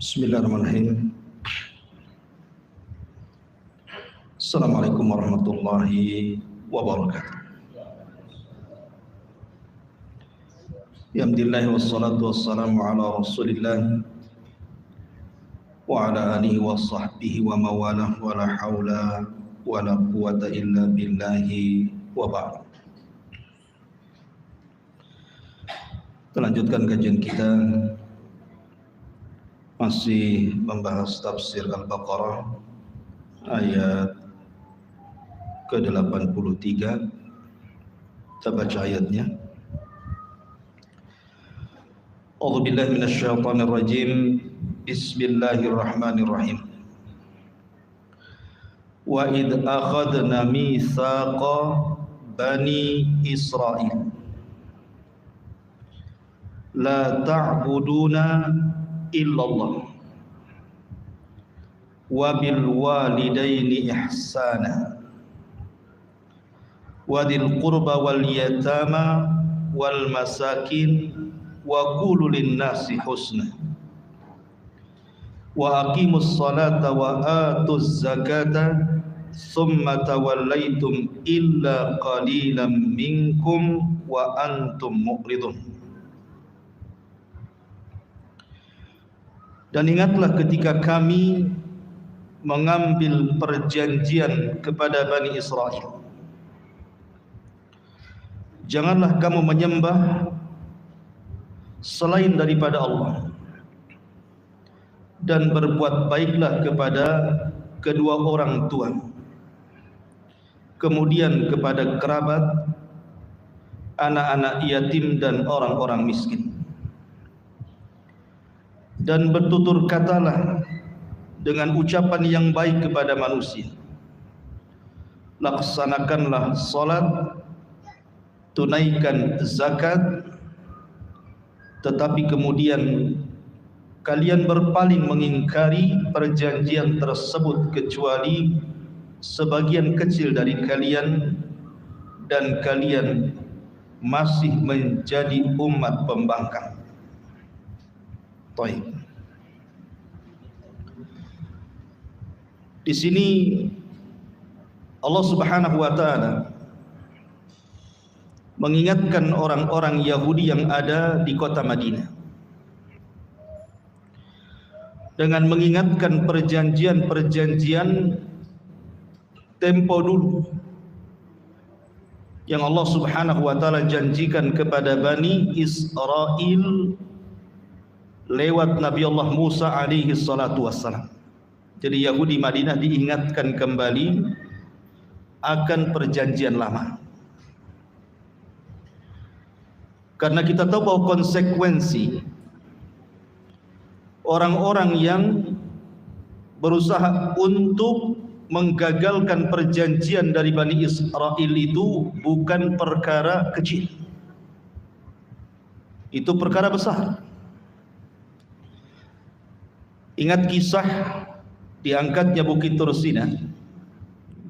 Bismillahirrahmanirrahim. Assalamualaikum warahmatullahi wabarakatuh. Alhamdulillah wassalatu wassalamu ala Rasulillah wa ala alihi wa sahbihi wa mawalah wa la hawla wa la quwata illa billahi wa ba'd. Kita lanjutkan kajian kita, masih membahas tafsir Al-Baqarah ayat ke-83. Kita baca ayatnya. A'udzubillahi minasyaitonirrajim. Bismillahirrahmanirrahim. Wa idh akhadna mitsaqa bani Israil la ta'buduna illallah wa bil walidaini ihsana wa dzil qurba wal yatama wal masakin wa qulu lin nasi husna wa aqimus salata wa atuz zakata thumma tawallaitum illa qalilan minkum wa antum mu'ridun. Dan ingatlah ketika kami mengambil perjanjian kepada Bani Israel, janganlah kamu menyembah selain daripada Allah, dan berbuat baiklah kepada kedua orang tua, kemudian kepada kerabat, anak-anak yatim dan orang-orang miskin. Dan bertutur katalah dengan ucapan yang baik kepada manusia. Laksanakanlah salat, tunaikan zakat, tetapi kemudian kalian berpaling mengingkari perjanjian tersebut kecuali sebagian kecil dari kalian, dan kalian masih menjadi umat pembangkang. Baik. Di sini Allah Subhanahu wa taala mengingatkan orang-orang Yahudi yang ada di kota Madinah dengan mengingatkan perjanjian-perjanjian tempo dulu yang Allah Subhanahu wa taala janjikan kepada Bani Israel lewat Nabi Allah Musa alaihi salatu wassalam. Jadi Yahudi Madinah diingatkan kembali akan perjanjian lama. Karena kita tahu bahwa konsekuensi orang-orang yang berusaha untuk menggagalkan perjanjian dari Bani Israel itu bukan perkara kecil. Itu perkara besar. Ingat kisah diangkatnya Bukit Tursina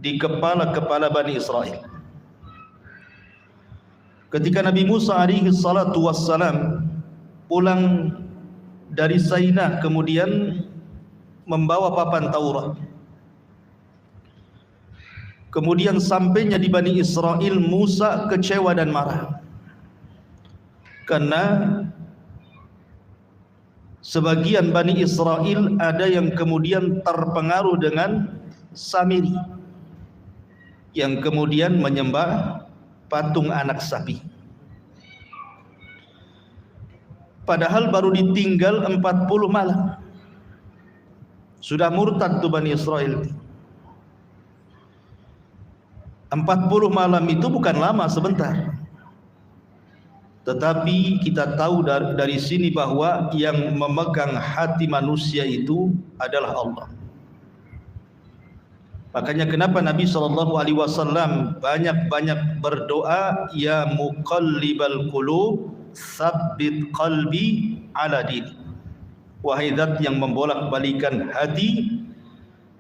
di kepala-kepala Bani Israel. Ketika Nabi Musa alaihi salatu wassalam pulang dari Saina, kemudian membawa papan Taurat. Kemudian sampainya di Bani Israel, Musa kecewa dan marah karena sebagian Bani Israel ada yang kemudian terpengaruh dengan Samiri, yang kemudian menyembah patung anak sapi. Padahal baru ditinggal 40 malam sudah murtad tuh Bani Israel. 40 malam itu bukan lama, sebentar. Tetapi kita tahu dari sini bahwa yang memegang hati manusia itu adalah Allah. Makanya kenapa Nabi SAW banyak-banyak berdoa, ya muqallibal qulub tsabbit qalbi ala dini. Wahai zat yang membolak-balikan hati,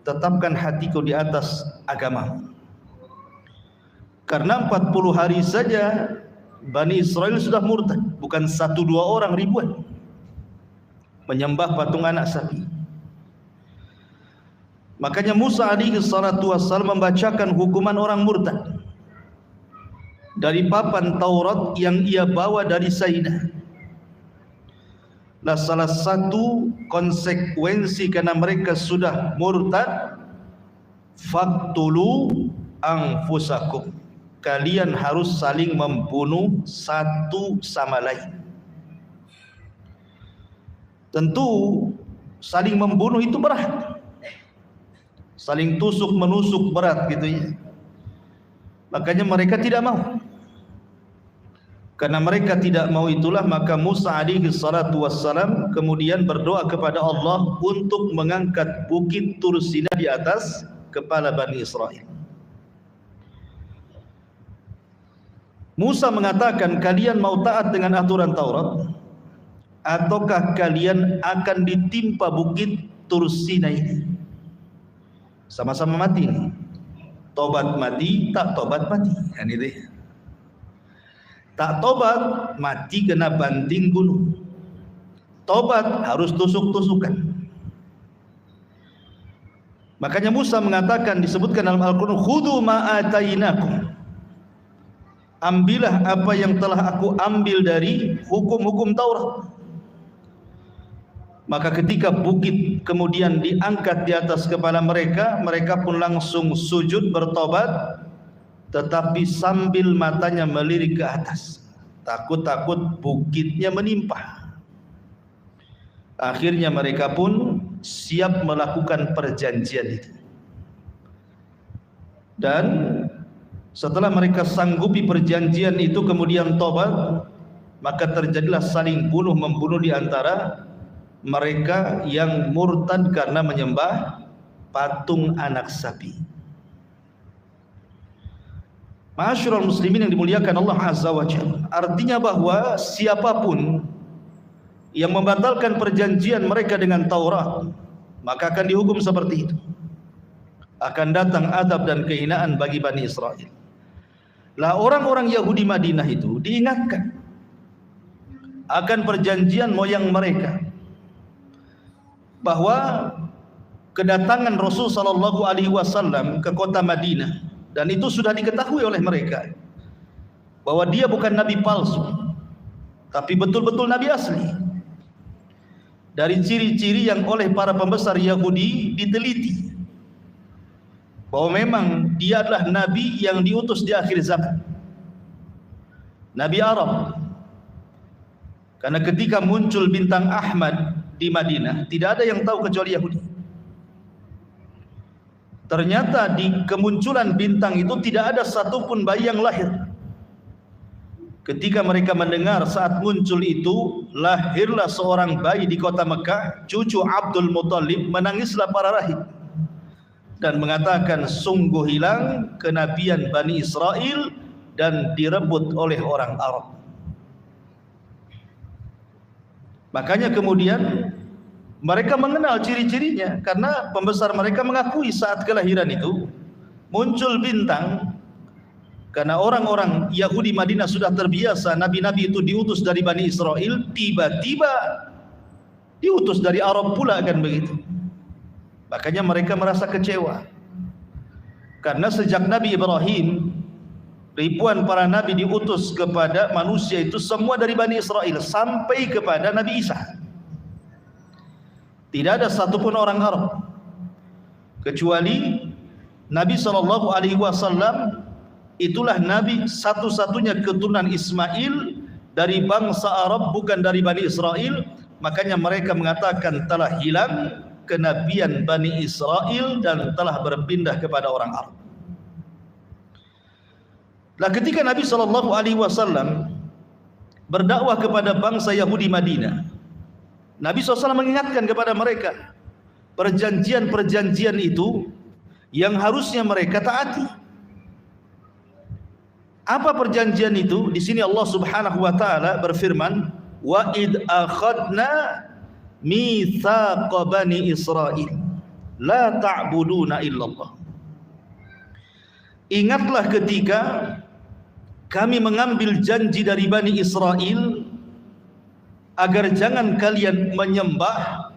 tetapkan hatiku di atas agama. Karena 40 hari saja Bani Israel sudah murtad, bukan 1-2 orang, ribuan. menyembah patung anak sapi. Makanya Musa alaihi salatu wassalam membacakan hukuman orang murtad dari papan Taurat yang ia bawa dari Sainah. Nah, salah satu konsekuensi karena mereka sudah murtad, faqtulu anfusakum, kalian harus saling membunuh satu sama lain. Tentu saling membunuh itu berat, saling tusuk menusuk berat gitu ya. Makanya mereka tidak mau. Karena mereka tidak mau itulah maka Musa alaihi salatu wassalam kemudian berdoa kepada Allah untuk mengangkat bukit Tur Sina di atas kepala Bani Israel. Musa mengatakan, kalian mau taat dengan aturan Taurat ataukah kalian akan ditimpa bukit Tur Sina ini? Sama-sama mati nih. Tobat mati, tak tobat mati. Kan itu ya. Tak tobat mati kena banting gunung. Tobat harus tusuk-tusukan. Makanya Musa mengatakan, disebutkan dalam Al-Quran, khudhu ma atainakum, ambillah apa yang telah aku ambil dari hukum-hukum Taurat. Maka ketika bukit kemudian diangkat di atas kepala mereka, mereka pun langsung sujud bertobat, tetapi sambil matanya melirik ke atas, takut-takut bukitnya menimpa. Akhirnya mereka pun siap melakukan perjanjian itu. Dan setelah mereka sanggupi perjanjian itu kemudian tobat, maka terjadilah saling bunuh-membunuh di antara mereka yang murtad karena menyembah patung anak sapi. Ma'asyiral muslimin yang dimuliakan Allah Azza wa Jalla, artinya bahwa siapapun yang membatalkan perjanjian mereka dengan Taurat, maka akan dihukum seperti itu. Akan datang adab dan kehinaan bagi Bani Israel. Lah orang-orang Yahudi Madinah itu diingatkan akan perjanjian moyang mereka, bahwa kedatangan Rasul sallallahu alaihi wasallam ke kota Madinah, dan itu sudah diketahui oleh mereka bahwa dia bukan nabi palsu, tapi betul-betul nabi asli. Dari ciri-ciri yang oleh para pembesar Yahudi diteliti, bahwa memang dia adalah nabi yang diutus di akhir zaman, nabi Arab. Karena ketika muncul bintang Ahmad di Madinah, tidak ada yang tahu kecuali Yahudi. Ternyata di kemunculan bintang itu tidak ada satupun bayi yang lahir. Ketika mereka mendengar saat muncul itu, lahirlah seorang bayi di kota Mekah, cucu Abdul Muttalib. Menangislah para rahib dan mengatakan, sungguh hilang kenabian Bani Israel dan direbut oleh orang Arab. Makanya kemudian mereka mengenal ciri-cirinya, karena pembesar mereka mengakui saat kelahiran itu muncul bintang. Karena orang-orang Yahudi Madinah sudah terbiasa nabi-nabi itu diutus dari Bani Israel, tiba-tiba diutus dari Arab pula, kan begitu. Makanya mereka merasa kecewa, karena sejak Nabi Ibrahim ribuan para nabi diutus kepada manusia itu semua dari Bani Israel sampai kepada Nabi Isa. Tidak ada satupun orang Arab, kecuali Nabi SAW. Itulah Nabi satu-satunya keturunan Ismail dari bangsa Arab, bukan dari Bani Israel. Makanya mereka mengatakan telah hilang kenabian Bani Israel dan telah berpindah kepada orang Arab. Lah ketika Nabi SAW berdakwah kepada bangsa Yahudi Madinah, Nabi SAW mengingatkan kepada mereka perjanjian-perjanjian itu yang harusnya mereka taati. Apa perjanjian itu? Di sini Allah Subhanahu wa taala berfirman, "Wa id akhadna mitsaqa bani Israil la ta'buduna illallah." Ingatlah ketika kami mengambil janji dari Bani Israel agar jangan kalian menyembah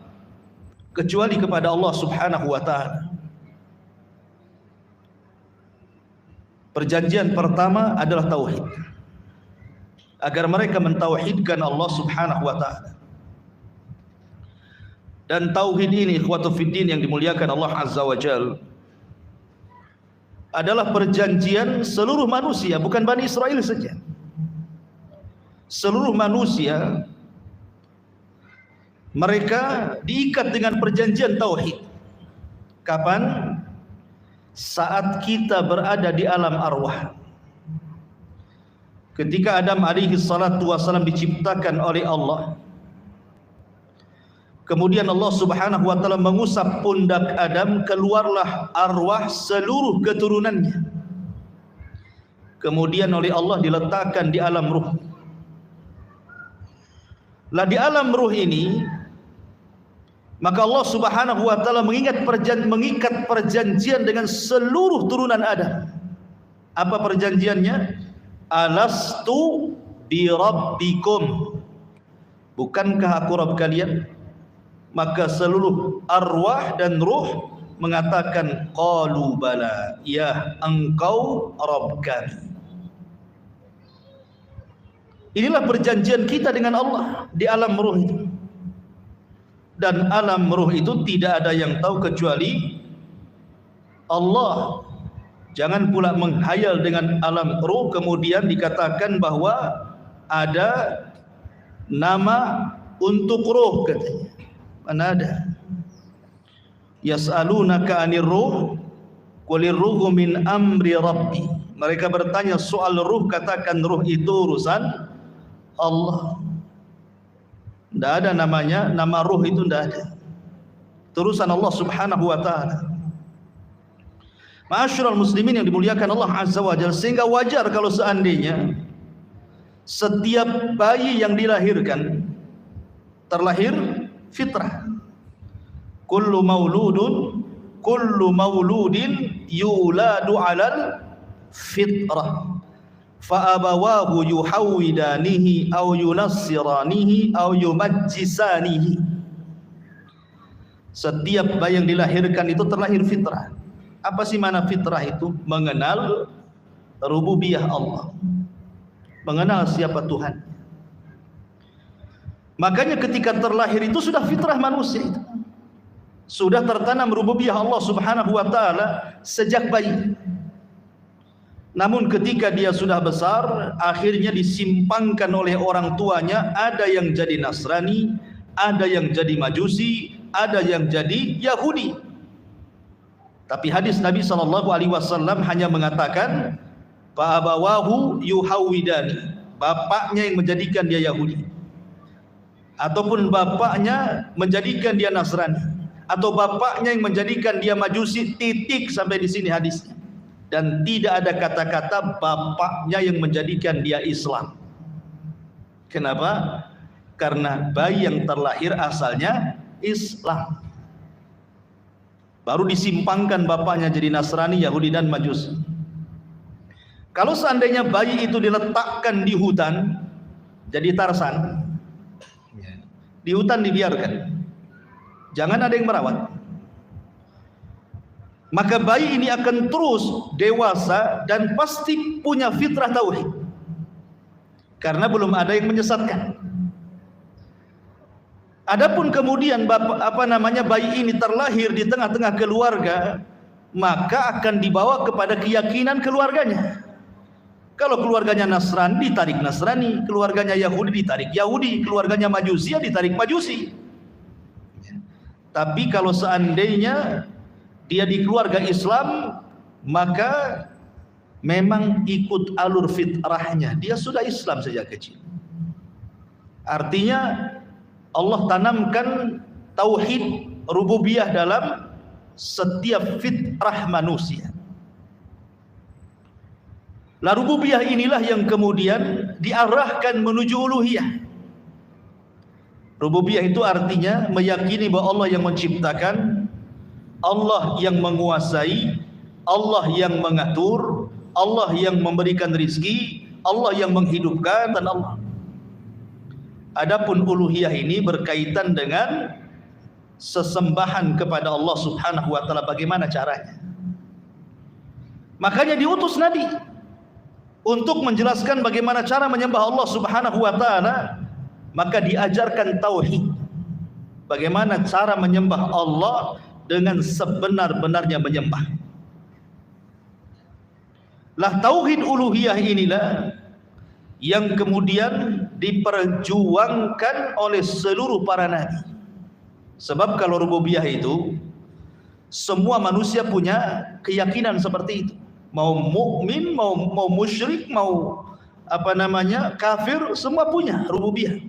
kecuali kepada Allah Subhanahu wa taala. Perjanjian pertama adalah tauhid. Agar mereka mentauhidkan Allah Subhanahu wa taala. Dan tauhid ini ikhwatu fiddin yang dimuliakan Allah Azza wa Jalla adalah perjanjian seluruh manusia, bukan Bani Israel saja. Seluruh manusia mereka diikat dengan perjanjian tauhid. Kapan? Saat kita berada di alam arwah. Ketika Adam alaihi salatu wasallam diciptakan oleh Allah, kemudian Allah Subhanahu wa taala mengusap pundak Adam, keluarlah arwah seluruh keturunannya. Kemudian oleh Allah diletakkan di alam ruh. Lah di alam ruh ini, maka Allah Subhanahu wa taala mengikat perjanjian dengan seluruh turunan Adam. Apa perjanjiannya? Alastu bi rabbikum. Bukankah aku Rabb kalian? Maka seluruh arwah dan ruh mengatakan qalu bala, ya engkau Rabb kami. Inilah perjanjian kita dengan Allah di alam ruh itu. Dan alam ruh itu tidak ada yang tahu kecuali Allah. Jangan pula menghayal dengan alam ruh kemudian dikatakan bahwa ada nama untuk ruh katanya. Mana ada? Yas'alunaka 'anir ruh qulir ruhu min amri rabbi. Mereka bertanya soal ruh, katakan ruh itu urusan Allah. Tidak ada namanya, nama ruh itu tidak ada. Urusan Allah Subhanahu wa taala. Ma'asyiral muslimin yang dimuliakan Allah Azza wa Jalla, sehingga wajar kalau seandainya setiap bayi yang dilahirkan terlahir fitrah. Kullu mauludin yuladu 'alal fitrah. Fa abawahu yuhawidanihi aw yunassiranihi aw yumajjisanihi. Setiap bayi yang dilahirkan itu terlahir fitrah. Apa sih mana fitrah itu? Mengenal rububiyah Allah, mengenal siapa Tuhan. Makanya ketika terlahir itu sudah fitrah manusia itu, sudah tertanam rububiyah Allah Subhanahu wa taala sejak bayi. Namun ketika dia sudah besar, akhirnya disimpangkan oleh orang tuanya. Ada yang jadi Nasrani, ada yang jadi Majusi, ada yang jadi Yahudi. Tapi hadis Nabi SAW hanya mengatakan fa abawahu yuhawidani, bapaknya yang menjadikan dia Yahudi, ataupun bapaknya menjadikan dia Nasrani, atau bapaknya yang menjadikan dia Majusi, titik sampai di sini hadisnya. Dan tidak ada kata-kata bapaknya yang menjadikan dia Islam. Kenapa? Karena bayi yang terlahir asalnya Islam, baru disimpangkan bapaknya jadi Nasrani, Yahudi dan Majusi. Kalau seandainya bayi itu diletakkan di hutan jadi Tarsan, di hutan dibiarkan, jangan ada yang merawat, maka bayi ini akan terus dewasa dan pasti punya fitrah tauhid, karena belum ada yang menyesatkan. Adapun kemudian bayi ini terlahir di tengah-tengah keluarga, maka akan dibawa kepada keyakinan keluarganya. Kalau keluarganya Nasrani, ditarik Nasrani; keluarganya Yahudi, ditarik Yahudi; keluarganya Majusi, ditarik Majusi. Tapi kalau seandainya dia di keluarga Islam, maka memang ikut alur fitrahnya, dia sudah Islam sejak kecil. Artinya Allah tanamkan tauhid rububiyah dalam setiap fitrah manusia. La rububiyah inilah yang kemudian diarahkan menuju uluhiyah. Rububiyah itu artinya meyakini bahwa Allah yang menciptakan, Allah yang menguasai, Allah yang mengatur, Allah yang memberikan rizki, Allah yang menghidupkan, dan Allah. Adapun uluhiyah ini berkaitan dengan sesembahan kepada Allah Subhanahu wa taala, bagaimana caranya. Makanya diutus Nabi untuk menjelaskan bagaimana cara menyembah Allah Subhanahu wa taala, maka diajarkan tauhid. Bagaimana cara menyembah Allah dengan sebenar-benarnya menyembah. Lah tauhid uluhiyah inilah yang kemudian diperjuangkan oleh seluruh para nabi. Sebab kalau rububiyah itu semua manusia punya keyakinan seperti itu. Mau mukmin, mau musyrik, mau kafir, semua punya rububiyah.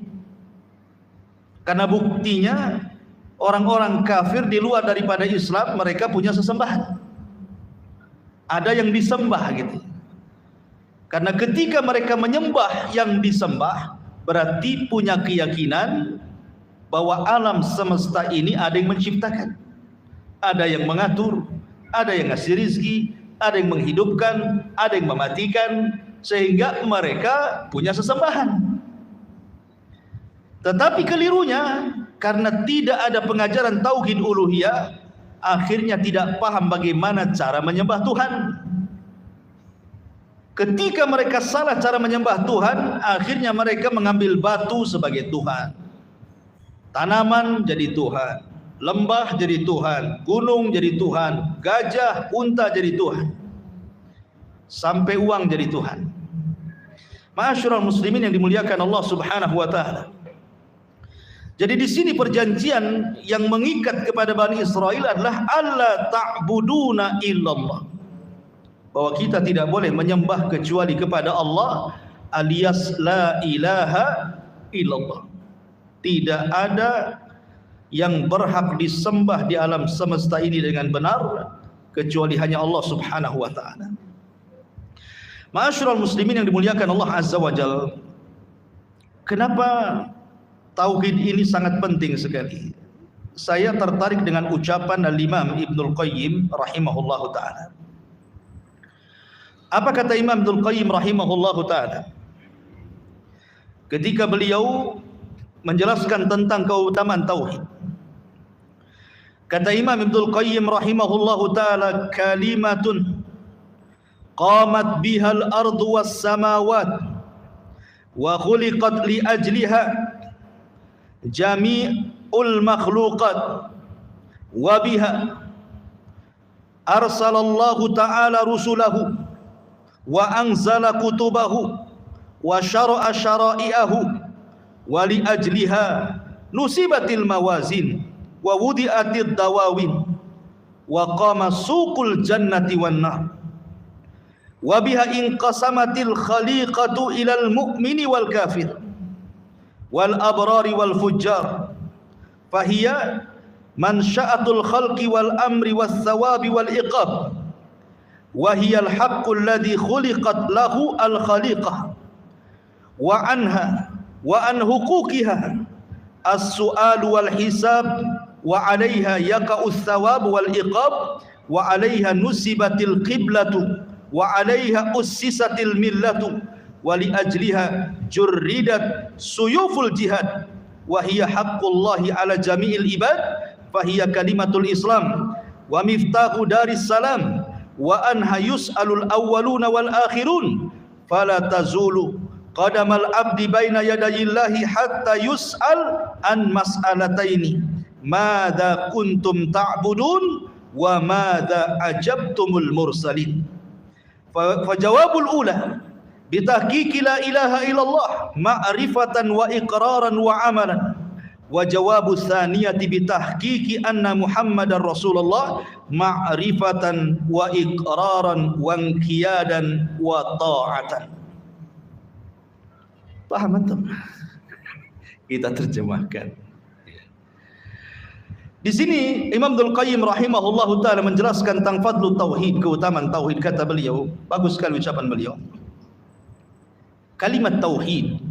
Karena buktinya orang-orang kafir di luar daripada Islam, mereka punya sesembahan. Ada yang disembah gitu. Karena ketika mereka menyembah yang disembah, berarti punya keyakinan bahwa alam semesta ini ada yang menciptakan, ada yang mengatur, ada yang ngasih rizki, ada yang menghidupkan, ada yang mematikan, sehingga mereka punya sesembahan. Tetapi kelirunya, karena tidak ada pengajaran tauhid uluhiyah, akhirnya tidak paham bagaimana cara menyembah Tuhan. Ketika mereka salah cara menyembah Tuhan, akhirnya mereka mengambil batu sebagai Tuhan, tanaman jadi Tuhan, lembah jadi Tuhan, gunung jadi Tuhan, gajah, unta jadi Tuhan, sampai uang jadi Tuhan. Ma'asyiral muslimin yang dimuliakan Allah Subhanahu wa taala. Jadi di sini perjanjian yang mengikat kepada Bani Israel adalah alla ta'buduna illallah, bahwa kita tidak boleh menyembah kecuali kepada Allah, alias la ilaha illallah. Tidak ada yang berhak disembah di alam semesta ini dengan benar kecuali hanya Allah Subhanahu wa taala. Ma'asyiral muslimin yang dimuliakan Allah Azza wa Jalla, kenapa tauhid ini sangat penting sekali? Saya tertarik dengan ucapan Al-Imam Ibnul Qayyim rahimahullahu ta'ala. Apa kata Imam Ibnul Qayyim rahimahullahu ta'ala ketika beliau menjelaskan tentang keutamaan tauhid? Kata Imam Ibnul Qayyim rahimahullahu ta'ala, kalimatun qamat bihal ardu was samawat wa khuliqat li ajliha jami'ul makhluqat wa biha arsalallahu ta'ala rusulahu wa anzala kutubahu wa syara'a syara'i'ahu wa li ajliha nusibatil mawazin wa wudi'atid dawawin wa qama suqul jannati wan nar wa biha inqasamatil khaliqatu ilal mu'mini wal kafir wal abrari wal fujjar fahiya mansya'atul khalqi wal amri was thawabi wal iqab wa hiya al haqqul ladzi khuliqat lahu al khaliqah wa anha wa an huquqiha as-su'al wal hisab wa 'alayha yaqa'us thawab wal iqab wa 'alayha nusibatil qiblatu wa 'alayha ussisatil millatu wa li ajliha jurridat suyuful jihad wa hiya haqqullahi 'ala jami'il ibad fa hiya kalimatul islam wa miftahu daris salam wa anha yus'alul awwaluna wal akhirun fala tazulu qadamal abdi baina yadayillahi hatta yus'al an mas'alataini madza kuntum ta'budun wa madza ajabtumul mursalin. Fa jawabul ula bitahqiqi la ilaha illallah ma'rifatan wa iqraran wa amalan, wa jawabus tsaniyati bitahqiqi anna muhammadar rasulullah ma'rifatan wa iqraran wa inqiyadan wa ta'atan. Paham antum? Kita terjemahkan. Di sini Imam Ibnul Qayyim rahimahullahu taala menjelaskan tentang fadlu tauhid, keutamaan tauhid. Kata beliau, bagus sekali ucapan beliau. Kalimat tauhid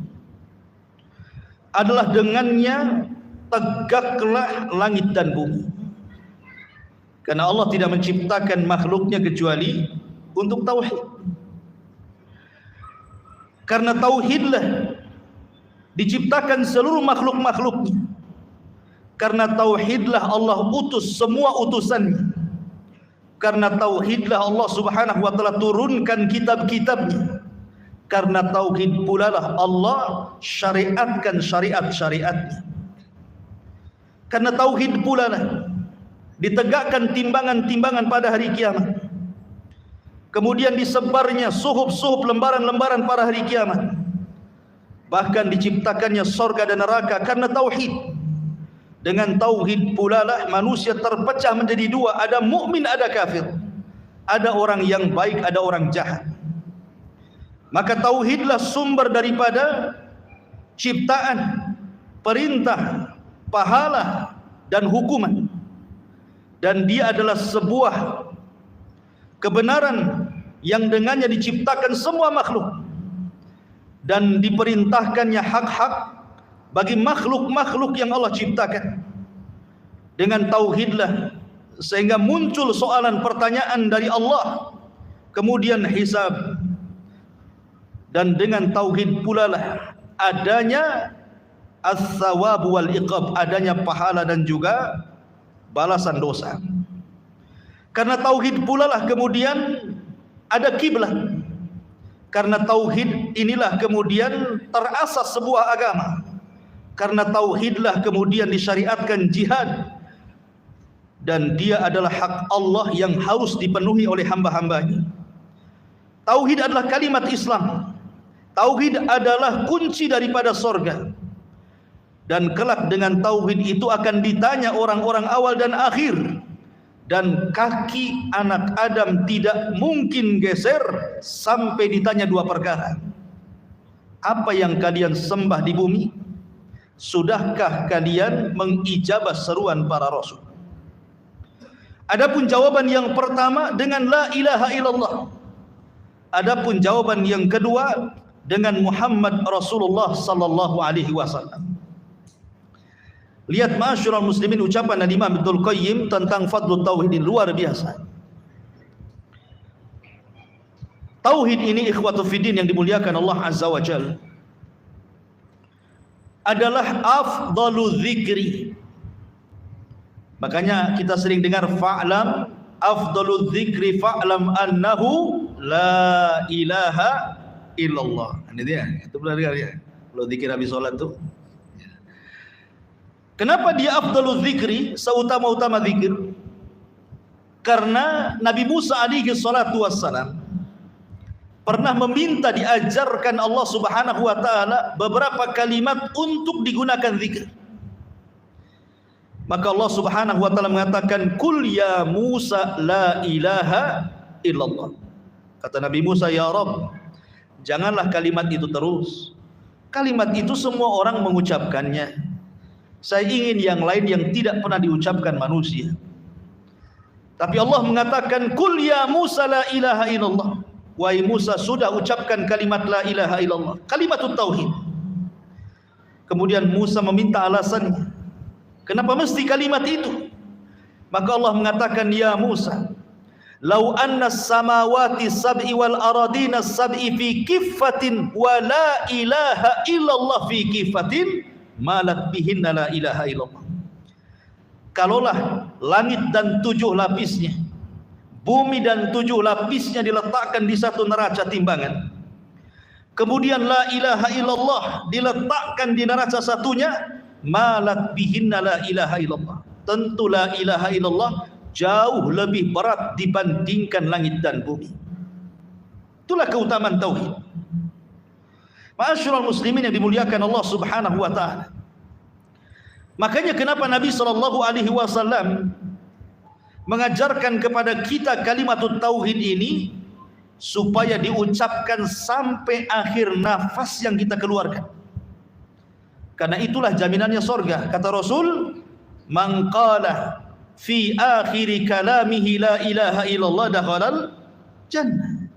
adalah dengannya tegaklah langit dan bumi. Karena Allah tidak menciptakan makhluknya kecuali untuk tauhid. Karena tauhidlah diciptakan seluruh makhluk-makhluknya. Karena tauhidlah Allah utus semua utusannya. Karena tauhidlah Allah Subhanahu wa taala turunkan kitab-kitabnya. Karena tauhid pula lah Allah syariatkan syariat-syariatnya. Karena tauhid pula lah ditegakkan timbangan-timbangan pada hari kiamat. Kemudian disebarnya suhuf-suhuf lembaran-lembaran pada hari kiamat. Bahkan diciptakannya sorga dan neraka karena tauhid. Dengan tauhid pula lah manusia terpecah menjadi dua, ada mukmin, ada kafir. Ada orang yang baik, ada orang jahat. Maka tauhidlah sumber daripada ciptaan, perintah, pahala dan hukuman. Dan dia adalah sebuah kebenaran yang dengannya diciptakan semua makhluk dan diperintahkannya hak-hak bagi makhluk-makhluk yang Allah ciptakan. Dengan tauhidlah sehingga muncul soalan pertanyaan dari Allah, kemudian hisab. Dan dengan tauhid pula lah adanya as-sawab wal iqab, adanya pahala dan juga balasan dosa. Karena tauhid pula lah kemudian ada kiblat. Karena tauhid inilah kemudian terasas sebuah agama. Karena tauhidlah kemudian disyariatkan jihad. Dan dia adalah hak Allah yang harus dipenuhi oleh hamba-hambanya. Tauhid adalah kalimat Islam. Tauhid adalah kunci daripada sorga. Dan kelak dengan tauhid itu akan ditanya orang-orang awal dan akhir. Dan kaki anak Adam tidak mungkin geser sampai ditanya dua perkara. Apa yang kalian sembah di bumi? Sudahkah kalian mengijabah seruan para rasul? Adapun jawaban yang pertama dengan la ilaha illallah. Adapun jawaban yang kedua dengan Muhammad Rasulullah sallallahu alaihi wasallam. Lihat ma'asyiral muslimin ucapan Imam Ibnul Qayyim tentang fadlul tauhid ini luar biasa. Tauhid ini ikhwatu fiddin yang dimuliakan Allah Azza wa Jalla adalah afdalu dzikri. Makanya kita sering dengar fa'lam afdalu dzikri fa'lam annahu la ilaha illallah. Ini dia, itu benar ya. Kalau zikir habis salat tuh. Kenapa dia afdalul zikri, seutama-utama zikir? Karena Nabi Musa alaihi salatu wassalam pernah meminta diajarkan Allah Subhanahu wa taala beberapa kalimat untuk digunakan zikir. Maka Allah Subhanahu wa taala mengatakan, "Qul ya Musa la ilaha illallah." Kata Nabi Musa, "Ya Rabb, janganlah kalimat itu terus. Kalimat itu semua orang mengucapkannya. Saya ingin yang lain yang tidak pernah diucapkan manusia." Tapi Allah mengatakan, "Qul ya Musa la ilaha illallah." Wahai Musa, sudah ucapkan kalimat la ilaha illallah, kalimatut tauhid. Kemudian Musa meminta alasannya. Kenapa mesti kalimat itu? Maka Allah mengatakan, "Ya Musa, lau anna samawati sab'i wal aradina sab'i fi kiffatin wa la ilaha illallah fi kiffatin malat bihinna la ilaha illallah." Kalaulah langit dan 7 lapisnya, bumi dan 7 lapisnya diletakkan di satu neraca timbangan, kemudian la ilaha illallah diletakkan di neraca satunya, malat bihinna la ilaha illallah, tentu la ilaha illallah jauh lebih berat dibandingkan langit dan bumi. Itulah keutamaan tauhid. Ma'asyiral muslimin yang dimuliakan Allah Subhanahu wa taala. Makanya kenapa Nabi sallallahu alaihi wasallam mengajarkan kepada kita kalimatut tauhid ini supaya diucapkan sampai akhir nafas yang kita keluarkan. Karena itulah jaminannya surga. Kata Rasul, "Man qala fi akhiri kalamihi la ilaha illallah dakhalal jannah."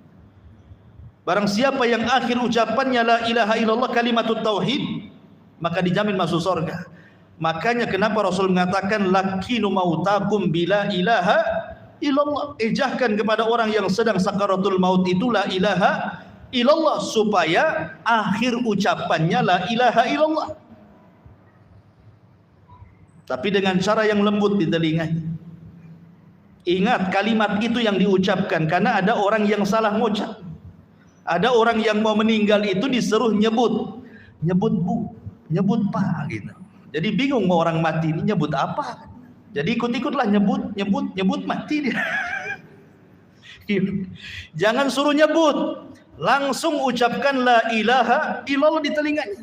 Barang siapa yang akhir ucapannya la ilaha illallah kalimatut tauhid, maka dijamin masuk surga. Makanya kenapa Rasul mengatakan lakinu mautakum bila ilaha illallah. Ejahkan kepada orang yang sedang sakaratul maut itu la ilaha illallah, supaya akhir ucapannya la ilaha illallah, tapi dengan cara yang lembut di telinganya. Ingat kalimat itu yang diucapkan, karena ada orang yang salah ngucap. Ada orang yang mau meninggal itu disuruh nyebut bu, nyebut pak gitu. Jadi bingung mau orang mati ini nyebut apa. Jadi ikut-ikutlah nyebut mati dia. Jangan suruh nyebut, langsung ucapkan la ilaha illallah di telinganya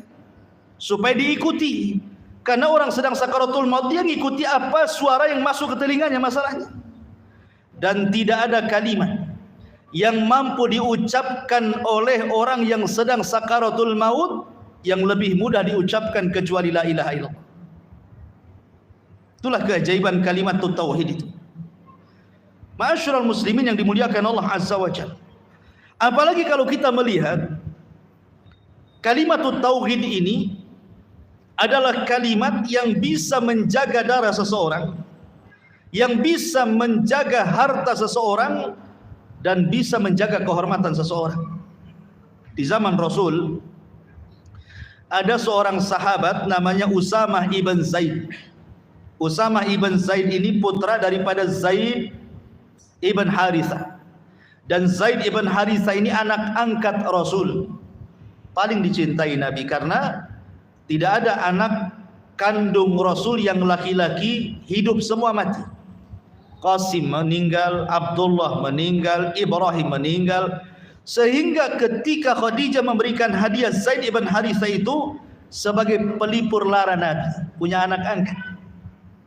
supaya diikuti. Karena orang sedang sakaratul maut, dia ngikuti apa suara yang masuk ke telinganya masalahnya. Dan tidak ada kalimat yang mampu diucapkan oleh orang yang sedang sakaratul maut yang lebih mudah diucapkan kecuali la ilaha illallah. Itulah keajaiban kalimat tauhid itu. Ma'asyiral muslimin yang dimuliakan Allah Azza wa Jalla. Apalagi kalau kita melihat kalimat tauhid ini adalah kalimat yang bisa menjaga darah seseorang, yang bisa menjaga harta seseorang, dan bisa menjaga kehormatan seseorang. Di zaman Rasul ada seorang sahabat namanya Usamah ibn Zaid. Usamah ibn Zaid ini putra daripada Zaid ibn Harithah. Dan Zaid ibn Harithah ini anak angkat Rasul, paling dicintai Nabi, karena tidak ada anak kandung Rasul yang laki-laki hidup semua mati. Qasim meninggal, Abdullah meninggal, Ibrahim meninggal, sehingga ketika Khadijah memberikan hadiah Zaid ibn Harithah itu sebagai pelipur lara Nabi, punya anak angkat.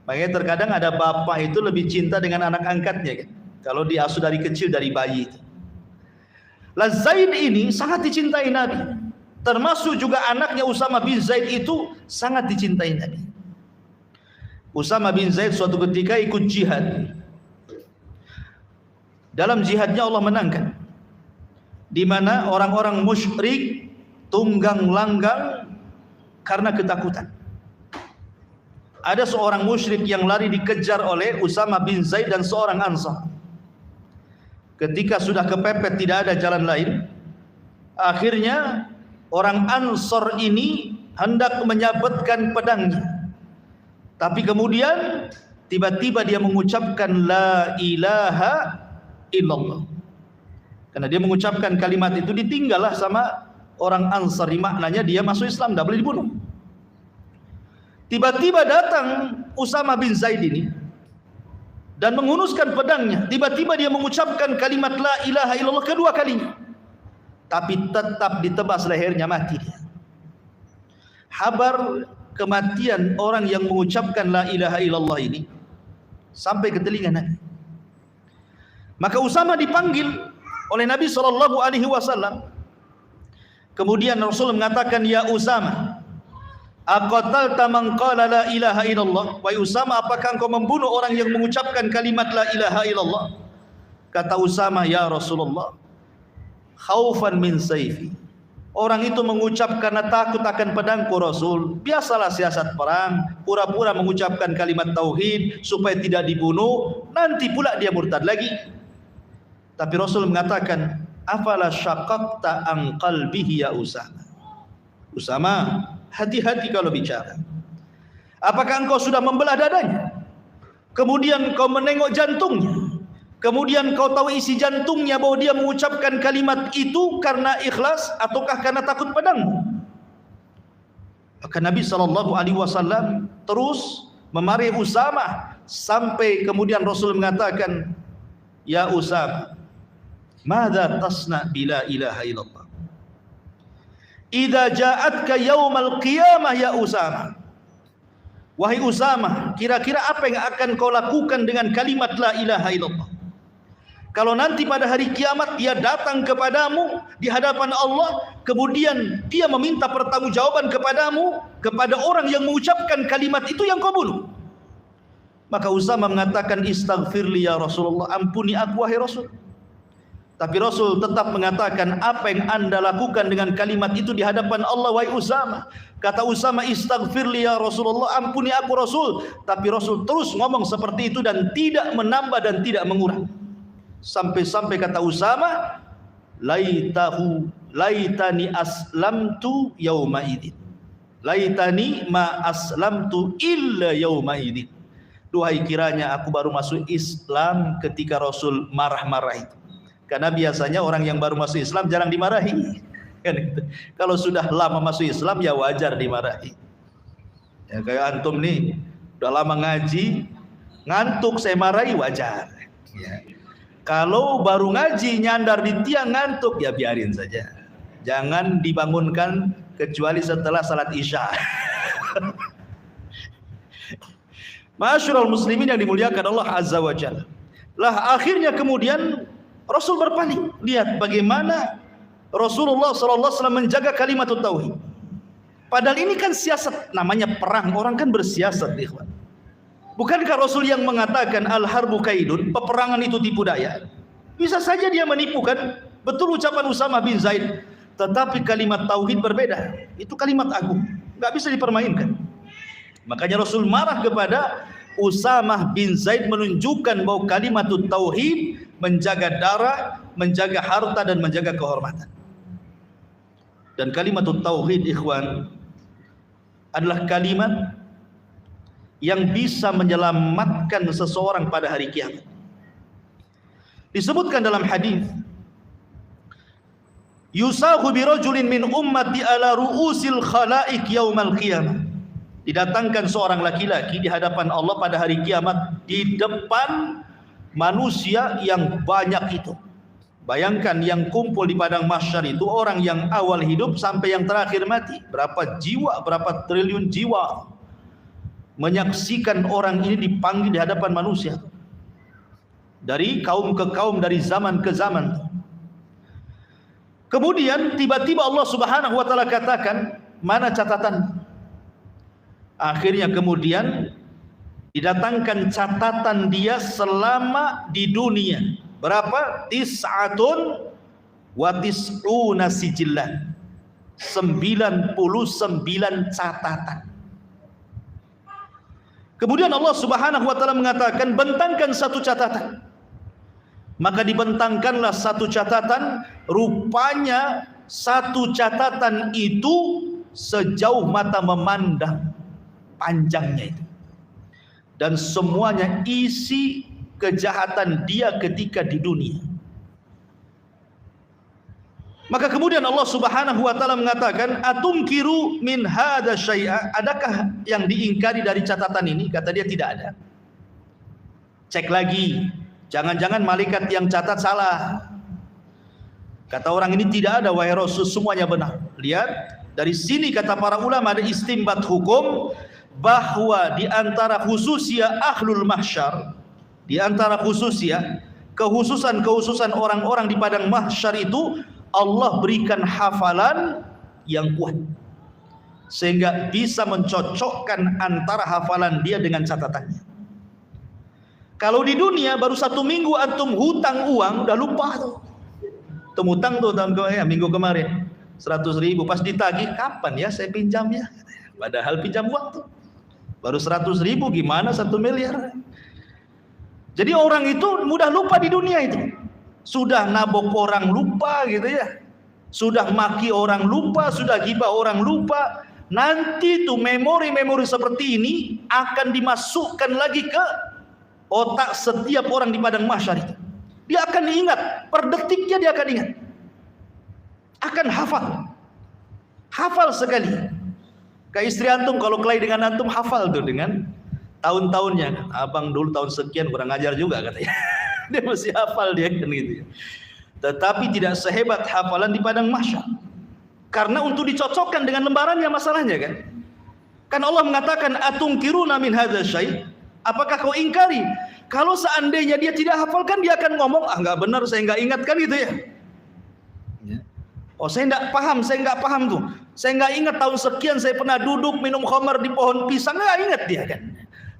Makanya terkadang ada bapak itu lebih cinta dengan anak angkatnya kan, kalau diasuh dari kecil, dari bayi itu. Lah Zaid ini sangat dicintai Nabi, termasuk juga anaknya Usamah bin Zaid itu sangat dicintai Nabi. Usamah bin Zaid suatu ketika ikut jihad. Dalam jihadnya Allah menangkan, di mana orang-orang musyrik tunggang langgang karena ketakutan. Ada seorang musyrik yang lari dikejar oleh Usamah bin Zaid dan seorang Ansar. Ketika sudah kepepet tidak ada jalan lain, akhirnya orang Ansar ini hendak menyabetkan pedangnya. Tapi kemudian tiba-tiba dia mengucapkan la ilaha illallah. Karena dia mengucapkan kalimat itu, ditinggallah sama orang Ansar. Maknanya dia masuk Islam, tidak boleh dibunuh. Tiba-tiba datang Usamah bin Zaid ini dan menghunuskan pedangnya. Tiba-tiba dia mengucapkan kalimat la ilaha illallah kedua kalinya, tapi tetap ditebas lehernya, mati dia. Kabar kematian orang yang mengucapkan la ilaha illallah ini sampai ke telinga Nabi. Maka Usamah dipanggil oleh Nabi SAW. Kemudian Rasul mengatakan, ya Usamah, aqatalta man qala la ilaha illallah? Wahai Usamah, apakah engkau membunuh orang yang mengucapkan kalimat la ilaha illallah? Kata Usamah, ya Rasulullah, khaufan min sayfi. Orang itu mengucap karena takut akan pedangku Rasul. Biasalah siasat perang, pura-pura mengucapkan kalimat tauhid supaya tidak dibunuh, nanti pula dia murtad lagi. Tapi Rasul mengatakan, afala syaqaqta an qalbihi ya Usamah. Usamah, hati-hati kalau bicara. Apakah engkau sudah membelah dadanya? Kemudian kau menengok jantungnya. Kemudian kau tahu isi jantungnya bahwa dia mengucapkan kalimat itu karena ikhlas ataukah karena takut pedangmu? Maka Nabi SAW terus memarahi Usamah sampai kemudian Rasul mengatakan, ya Usamah, madza tasna bila ilaha illallah? Idza ja'atka yaumal qiyamah ya Usamah. Wahai Usamah, kira-kira apa yang akan kau lakukan dengan kalimat la ilaha illallah? Kalau nanti pada hari kiamat dia datang kepadamu di hadapan Allah, kemudian dia meminta pertanggungjawaban kepadamu, kepada orang yang mengucapkan kalimat itu yang kau bunuh. Maka Usamah mengatakan, istaghfirli ya Rasulullah, ampuni aku wahai Rasul. Tapi Rasul tetap mengatakan, apa yang anda lakukan dengan kalimat itu di hadapan Allah wahai Usamah? Kata Usamah, istaghfirli ya Rasulullah, ampuni aku Rasul. Tapi Rasul terus ngomong seperti itu dan tidak menambah dan tidak mengurang. Sampai-sampai kata Usamah, laitani aslamtu yauma idzin. Laitani ma aslamtu illa yauma idzin. Duhai kiranya aku baru masuk Islam ketika Rasul marah-marah itu. Karena biasanya orang yang baru masuk Islam jarang dimarahi. Kan gitu. Kalau sudah lama masuk Islam ya wajar dimarahi. Ya kayak antum nih, udah lama ngaji, ngantuk saya marahi wajar. Ya. Kalau baru ngaji nyandar di tiang ngantuk ya biarin saja. Jangan dibangunkan kecuali setelah salat Isya. Ma'asyiral muslimin yang dimuliakan Allah Azza wa Jalla. Lah akhirnya kemudian Rasul berpaling. Lihat bagaimana Rasulullah SAW menjaga kalimat tauhid. Padahal ini kan siasat, namanya perang, orang kan bersiasat, ikhwan. Bukankah Rasul yang mengatakan al-harbu kaidun, peperangan itu tipu daya? Bisa saja dia menipu kan? Betul ucapan Usamah bin Zaid, tetapi kalimat tauhid berbeda. Itu kalimat agung, nggak bisa dipermainkan. Makanya Rasul marah kepada Usamah bin Zaid, menunjukkan bahwa kalimat tauhid menjaga darah, menjaga harta dan menjaga kehormatan. Dan kalimat tauhid, ikhwan, adalah kalimat yang bisa menyelamatkan seseorang pada hari kiamat. Disebutkan dalam hadis, yusahu birajulin min ummati ala ru'usil khalaik yaumal qiyamah. Didatangkan seorang laki-laki di hadapan Allah pada hari kiamat di depan manusia yang banyak itu. Bayangkan yang kumpul di padang mahsyar itu orang yang awal hidup sampai yang terakhir mati. Berapa jiwa, berapa triliun jiwa menyaksikan orang ini dipanggil di hadapan manusia. Dari kaum ke kaum, dari zaman ke zaman. Kemudian tiba-tiba Allah Subhanahu wa taala katakan, mana catatan? Akhirnya kemudian didatangkan catatan dia selama di dunia. Berapa? 99 sijillan. 99 catatan. Kemudian Allah Subhanahu wa taala mengatakan, bentangkan satu catatan. Maka dibentangkanlah satu catatan, rupanya satu catatan itu sejauh mata memandang panjangnya itu. Dan semuanya isi kejahatan dia ketika di dunia. Maka kemudian Allah Subhanahu wa taala mengatakan, atunkiru min hadza syai'a, adakah yang diingkari dari catatan ini? Kata dia tidak ada. Cek lagi, jangan-jangan malaikat yang catat salah. Kata orang ini tidak ada, wahai Rasul, semuanya benar. Lihat, dari sini kata para ulama ada istimbat hukum bahwa di antara khususia ahlul mahsyar, di antara khususia, kehususan orang-orang di padang mahsyar itu, Allah berikan hafalan yang kuat sehingga bisa mencocokkan antara hafalan dia dengan catatannya. Kalau di dunia baru 1 minggu antum hutang uang udah lupa tuh. Hutang tuh minggu kemarin 100.000, pas ditagih kapan ya saya pinjam ya? Padahal pinjam uang tuh baru 100.000, gimana 1 miliar? Jadi orang itu mudah lupa di dunia itu. Sudah nabok orang lupa gitu ya. Sudah maki orang lupa, sudah gibah orang lupa. Nanti tuh memori-memori seperti ini akan dimasukkan lagi ke otak setiap orang di padang mahsyar itu. Dia akan ingat, per detiknya dia akan ingat. Akan hafal. Hafal sekali. Kayak istri antum kalau kelahi dengan antum hafal tuh dengan tahun-tahunnya. Abang dulu tahun sekian kurang ajar juga katanya. Dia masih hafal dia kan gitu. Tetapi tidak sehebat hafalan di padang mahsyar. Karena untuk dicocokkan dengan lembarannya masalahnya kan. Kan Allah mengatakan atungkiruna min hadza syai'. Apakah kau ingkari? Kalau seandainya dia tidak hafalkan, dia akan ngomong, enggak benar, saya enggak ingat kan gitu ya. Oh, saya enggak paham tuh. Saya enggak ingat tahun sekian saya pernah duduk minum khamar di pohon pisang, enggak ingat dia kan.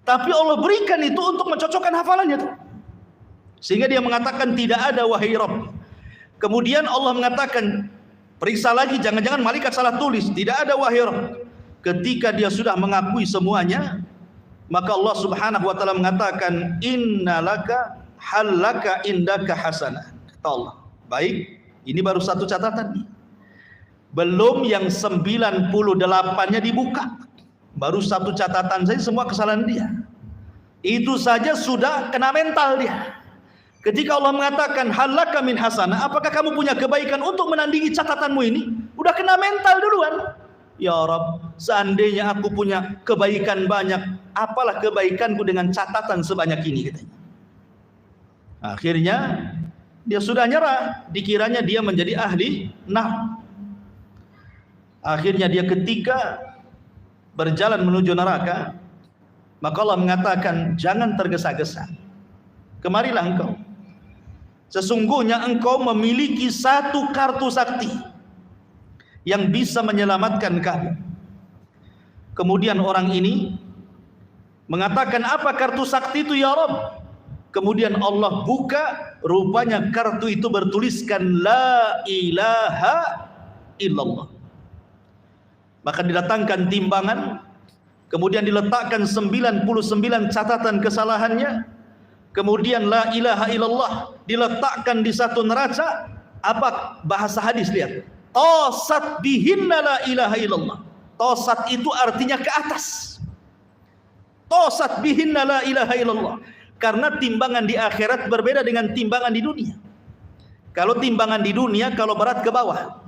Tapi Allah berikan itu untuk mencocokkan hafalannya tuh. Sehingga dia mengatakan tidak ada wahai Rabb. Kemudian Allah mengatakan, periksa lagi, jangan-jangan malaikat salah tulis. Tidak ada wahai Rabb. Ketika dia sudah mengakui semuanya, maka Allah Subhanahu wa taala mengatakan, innalaka halaka indaka hasanah. Kata Allah, baik, Ini baru satu catatan. Belum yang 98-nya dibuka. Baru satu catatan saja semua kesalahan dia. Itu saja sudah kena mental dia. Ketika Allah mengatakan halaka min hasanah, apakah kamu punya kebaikan untuk menandingi catatanmu ini? Udah kena mental duluan. Ya Rabb, seandainya aku punya kebaikan banyak, apalah kebaikanku dengan catatan sebanyak ini, katanya. Akhirnya dia sudah nyerah, dikiranya dia menjadi ahli nahwu. Akhirnya dia ketika berjalan menuju neraka, maka Allah mengatakan, jangan tergesa-gesa. Kemarilah engkau. Sesungguhnya engkau memiliki satu kartu sakti yang bisa menyelamatkan kamu. Kemudian orang ini mengatakan, apa kartu sakti itu ya Rabb? Kemudian Allah buka, rupanya kartu itu bertuliskan la ilaha illallah. Maka didatangkan timbangan, kemudian diletakkan 99 catatan kesalahannya, kemudian la ilaha illallah diletakkan di satu neraca. Apa bahasa hadis, lihat, tosat bihinna la ilaha illallah. Tosat itu artinya ke atas. Tosat bihinna la ilaha illallah. Karena timbangan di akhirat berbeda dengan timbangan di dunia. Kalau timbangan di dunia, kalau berat ke bawah.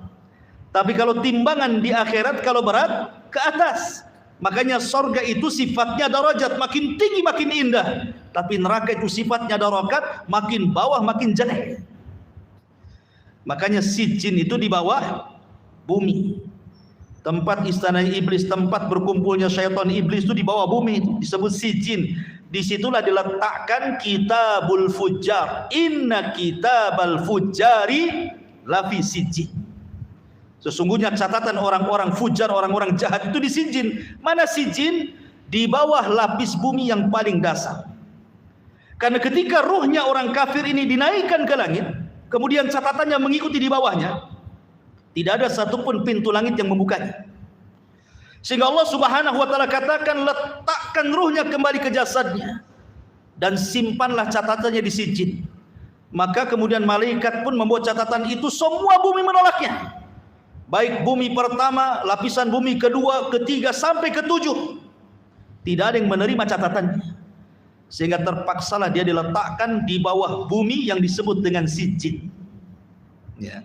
Tapi kalau timbangan di akhirat, kalau berat ke atas. Makanya sorga itu sifatnya darajat, makin tinggi makin indah. Tapi neraka itu sifatnya darakat, makin bawah makin jelek. Makanya sijin itu di bawah bumi. Tempat istana iblis, tempat berkumpulnya syaitan iblis itu di bawah bumi, disebut sijin. Disitulah diletakkan kitabul fujjar. Inna kitabal fujjari lafi sijin. Sesungguhnya catatan orang-orang fujar, orang-orang jahat itu di sijin. Mana sijin? Di bawah lapis bumi yang paling dasar. Karena ketika ruhnya orang kafir ini dinaikkan ke langit, kemudian catatannya mengikuti di bawahnya, tidak ada satupun pintu langit yang membukanya. Sehingga Allah Subhanahu wa taala katakan, letakkan ruhnya kembali ke jasadnya dan simpanlah catatannya di sijin. Maka kemudian malaikat pun membawa catatan itu, semua bumi menolaknya. Baik bumi pertama, lapisan bumi kedua, ketiga, sampai ketujuh. Tidak ada yang menerima catatannya. Sehingga terpaksalah dia diletakkan di bawah bumi yang disebut dengan sijin. Ya.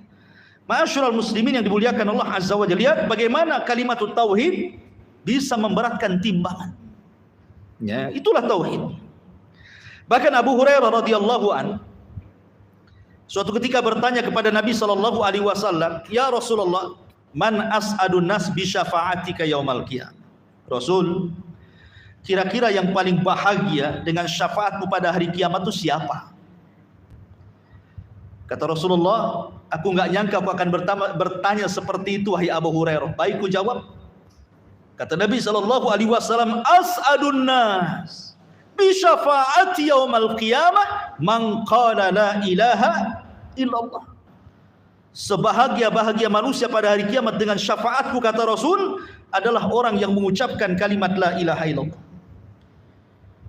Ma'asyiral muslimin yang dimuliakan Allah Azza wa Jalla, lihat bagaimana kalimat tauhid bisa memberatkan timbangan. Ya, itulah tauhid. Bahkan Abu Hurairah radhiyallahu an suatu ketika bertanya kepada Nabi sallallahu alaihi wasallam, "Ya Rasulullah, man as'adun nas bi syafa'atika yaumal qiyamah?" Rasul, kira-kira yang paling bahagia dengan syafaatmu pada hari kiamat itu siapa? Kata Rasulullah, aku enggak nyangka aku akan bertanya seperti itu, wahai Abu Hurairah. Baik, ku jawab. Kata Nabi sallallahu alaihi wasallam, as'adun nas bi syafa'ati yaumal qiyamah man qala la ilaha illallah. Sebahagia-bahagia manusia pada hari kiamat dengan syafaatku, kata Rasul, adalah orang yang mengucapkan kalimat la ilaha illallah.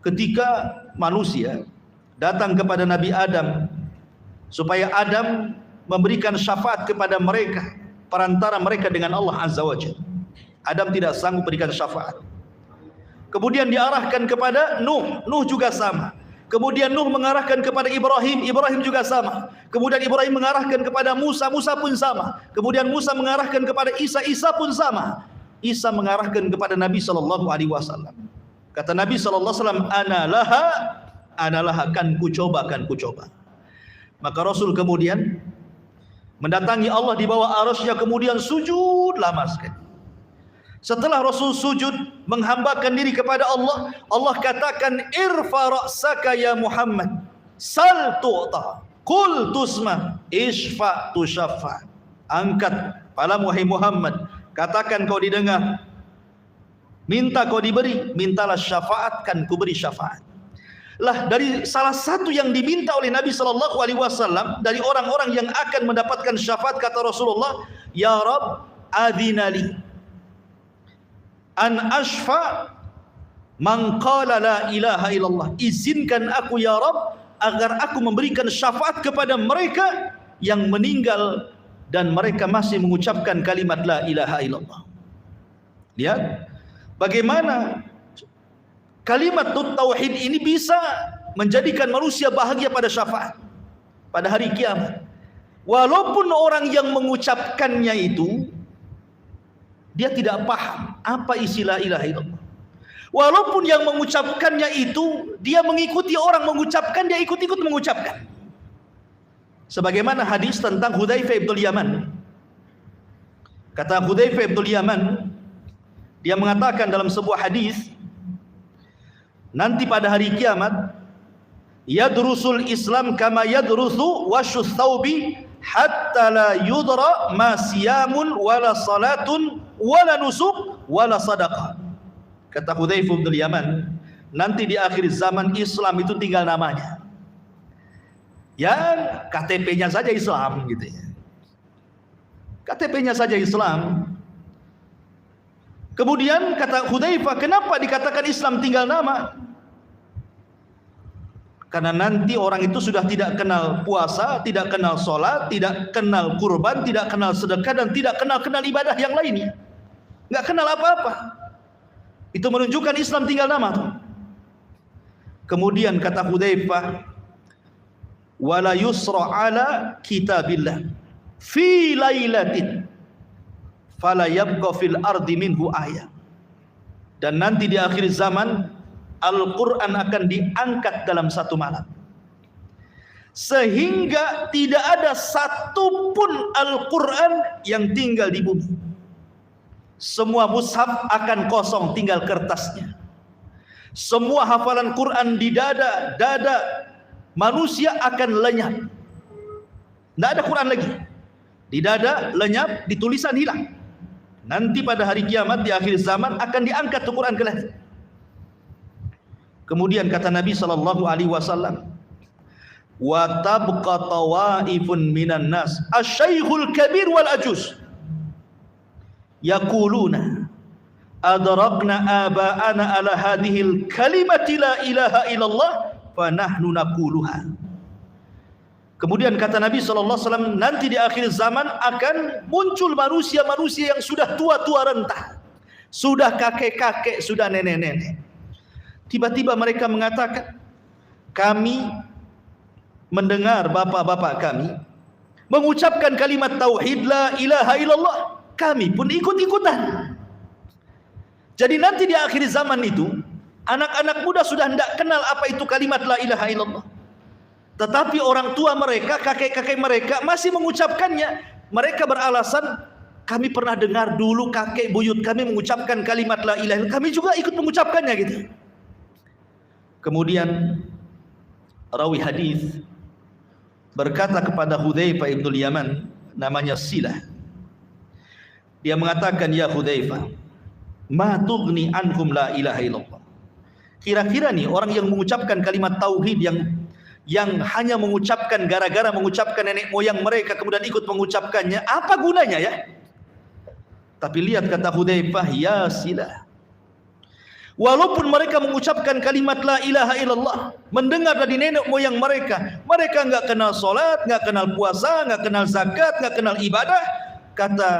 Ketika manusia datang kepada Nabi Adam supaya Adam memberikan syafaat kepada mereka, perantara mereka dengan Allah Azza wa Jalla, Adam tidak sanggup berikan syafaat. Kemudian diarahkan kepada Nuh, Nuh juga sama. Kemudian Nuh mengarahkan kepada Ibrahim, Ibrahim juga sama. Kemudian Ibrahim mengarahkan kepada Musa, Musa pun sama. Kemudian Musa mengarahkan kepada Isa, Isa pun sama. Isa mengarahkan kepada Nabi sallallahu alaihi wasallam. Kata Nabi sallallahu alaihi wasallam, ana laha, kan ku coba, kan ku coba. Maka Rasul kemudian mendatangi Allah di bawah arasy-Nya, kemudian sujud lama sekali. Setelah Rasul sujud menghambakan diri kepada Allah, Allah katakan, irfa ra'saka ya Muhammad, sal tu'ta, qul tusma, isfa tusyaffa. Angkat kepalamu wahai Muhammad, katakan kau didengar, minta kau diberi, mintalah syafaat, kan ku beri syafaat. Lah, dari salah satu yang diminta oleh Nabi sallallahu alaihi wasallam dari orang-orang yang akan mendapatkan syafaat, kata Rasulullah, ya Rabb adzinali an ashfa man qala la ilaha illallah. Izinkan aku ya Rabb agar aku memberikan syafaat kepada mereka yang meninggal dan mereka masih mengucapkan kalimat la ilaha illallah. Lihat bagaimana kalimat tauhid ini bisa menjadikan manusia bahagia pada syafaat pada hari kiamat. Walaupun orang yang mengucapkannya itu dia tidak paham apa isi la ilaha illallah. Walaupun yang mengucapkannya itu dia mengikuti orang mengucapkan, dia ikut-ikut mengucapkan. Sebagaimana hadis tentang Hudzaifah bin Yaman. Kata Hudzaifah bin Yaman, dia mengatakan dalam sebuah hadis, nanti pada hari kiamat yadrusul Islam kama yadrusu wasyus thawbi hatta la yudra ma siyamun wala salatun wala nusuk wala sadaqah. Kata Hudzaifah bin Yaman, nanti di akhir zaman Islam itu tinggal namanya. Ya, KTP-nya saja Islam gitu ya. KTP-nya saja Islam. Kemudian kata Hudzaifah, kenapa dikatakan Islam tinggal nama? Karena nanti orang itu sudah tidak kenal puasa, tidak kenal sholat, tidak kenal kurban, tidak kenal sedekah, dan tidak kenal ibadah yang lainnya. Nggak kenal apa-apa. Itu menunjukkan Islam tinggal nama tuh. Kemudian kata Hudzaifah, wala yusra ala kitabillah fi lailatin fala yabqa fil ardi minhu ayat. Dan nanti di akhir zaman Al-Quran akan diangkat dalam satu malam, sehingga tidak ada satupun Al-Quran yang tinggal di bumi. Semua mushaf akan kosong, tinggal kertasnya. Semua hafalan Quran di dada manusia akan lenyap. Tidak ada Quran lagi. Di dada lenyap, di tulisan hilang. Nanti pada hari kiamat di akhir zaman akan diangkat Quran ke langit. Kemudian kata Nabi SAW, wa tabqa tawaifun minan nas asy-syaikhul kabir wal ajuz yaquluna adrakna aba'ana ala hadhil kalimati la ilaha illallah fa nahnu naquluha. Kemudian kata Nabi SAW, nanti di akhir zaman akan muncul manusia-manusia yang sudah tua-tua renta, sudah kakek-kakek, sudah nenek-nenek. Tiba-tiba mereka mengatakan, kami mendengar bapak-bapak kami mengucapkan kalimat tauhid la ilaha illallah, kami pun ikut-ikutan. Jadi nanti di akhir zaman itu anak-anak muda sudah tidak kenal apa itu kalimat la ilaha illallah, tetapi orang tua mereka, kakek-kakek mereka masih mengucapkannya. Mereka beralasan, kami pernah dengar dulu kakek buyut kami mengucapkan kalimat la ilaha illallah, kami juga ikut mengucapkannya gitu. Kemudian rawi hadis berkata kepada Hudzaifah bin Yaman, namanya Silah. Dia mengatakan, ya Hudzaifah, ma tughni anhum la ilaha illallah. Kira-kira nih orang yang mengucapkan kalimat tauhid yang hanya mengucapkan gara-gara mengucapkan nenek moyang mereka kemudian ikut mengucapkannya, apa gunanya ya? Tapi lihat kata Hudzaifah, ya Silah, walaupun mereka mengucapkan kalimat la ilaha illallah, mendengar dari nenek moyang mereka, mereka enggak kenal salat, enggak kenal puasa, enggak kenal zakat, enggak kenal ibadah. Kata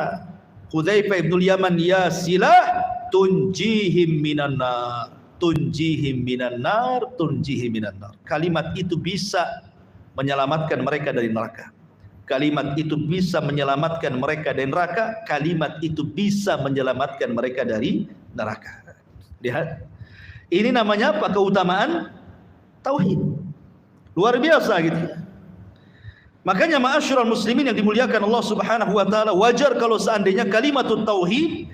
Hudzaifah bin Yaman, ya Silah, tunjihim minan nar, tunjihim minan nar, tunjihim minan nar. Kalimat itu bisa menyelamatkan mereka dari neraka. Kalimat itu bisa menyelamatkan mereka dari neraka. Kalimat itu bisa menyelamatkan mereka dari neraka. Lihat, ini namanya apa? Keutamaan tauhid. Luar biasa gitu. Makanya ma'asyiral muslimin yang dimuliakan Allah Subhanahu wa taala, wajar kalau seandainya kalimatut tauhid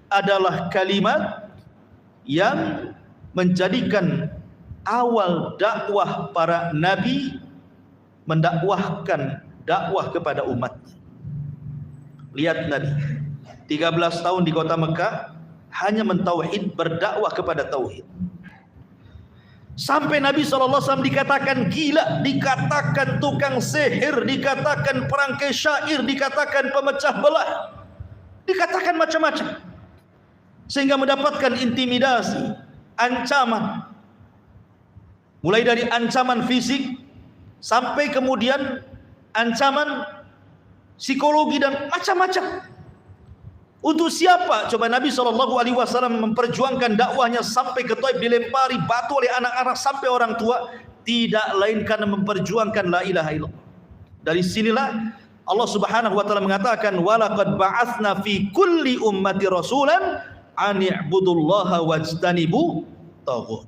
adalah kalimat yang menjadikan awal dakwah para nabi, mendakwahkan dakwah kepada umat. Lihat Nabi 13 tahun di kota Mekah hanya mentauhid, berdakwah kepada tauhid. Sampai Nabi SAW dikatakan gila, dikatakan tukang sihir, dikatakan perangkai syair, dikatakan pemecah belah, dikatakan macam-macam, sehingga mendapatkan intimidasi, ancaman, mulai dari ancaman fisik sampai kemudian ancaman psikologi dan macam-macam. Untuk siapa? Coba Nabi SAW memperjuangkan dakwahnya sampai ke Taif, dilempari batu oleh anak-anak sampai orang tua, tidak lain karena memperjuangkan la ilaha illallah. Dari sinilah Allah Subhanahu wa taala mengatakan, walaqad ba'atsna fi kulli ummati rasulan an i'budullaha wajtanibu taghut.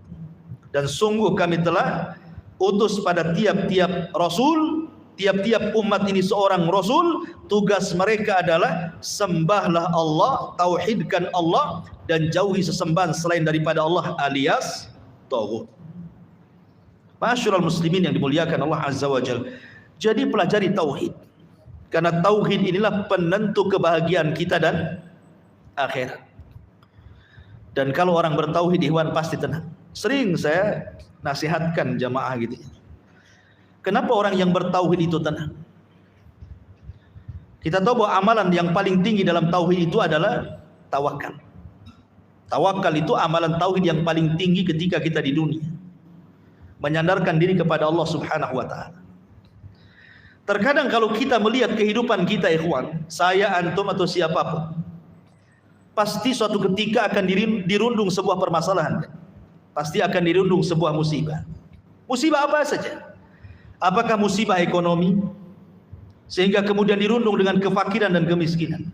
Dan sungguh kami telah utus pada tiap-tiap rasul, tiap-tiap umat ini seorang rasul, tugas mereka adalah sembahlah Allah, tauhidkan Allah, dan jauhi sesembahan selain daripada Allah alias taghut. Masyarul muslimin yang dimuliakan Allah Azza wa Jalla. Jadi pelajari tauhid, karena tauhid inilah penentu kebahagiaan kita dan akhirat. Dan kalau orang bertauhid, ikhwan, pasti tenang. Sering saya nasihatkan jamaah gitu. Kenapa orang yang bertauhid itu tenang? Kita tahu bahwa amalan yang paling tinggi dalam tauhid itu adalah tawakal. Tawakal itu amalan tauhid yang paling tinggi ketika kita di dunia. Menyandarkan diri kepada Allah Subhanahu wa taala. Terkadang kalau kita melihat kehidupan kita, ikhwan, saya, antum, atau siapapun, pasti suatu ketika akan dirundung sebuah permasalahan. Pasti akan dirundung sebuah musibah. Musibah apa saja? Apakah musibah ekonomi sehingga kemudian dirundung dengan kefakiran dan kemiskinan?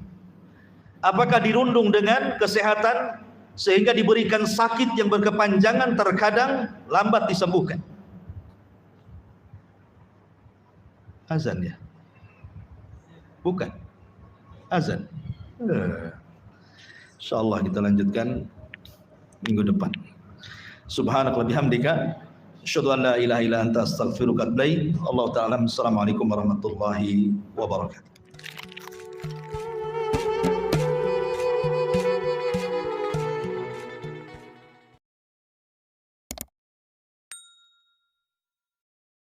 Apakah dirundung dengan kesehatan sehingga diberikan sakit yang berkepanjangan, terkadang lambat disembuhkan? Azan ya? Bukan. Azan. Insyaallah kita lanjutkan minggu depan. Subhanakallahumma bihamdika asyhadu an la ilaha illa anta astaghfiruka wa atubu ilaik. Allahu ta'ala. Assalamualaikum warahmatullahi wabarakatuh.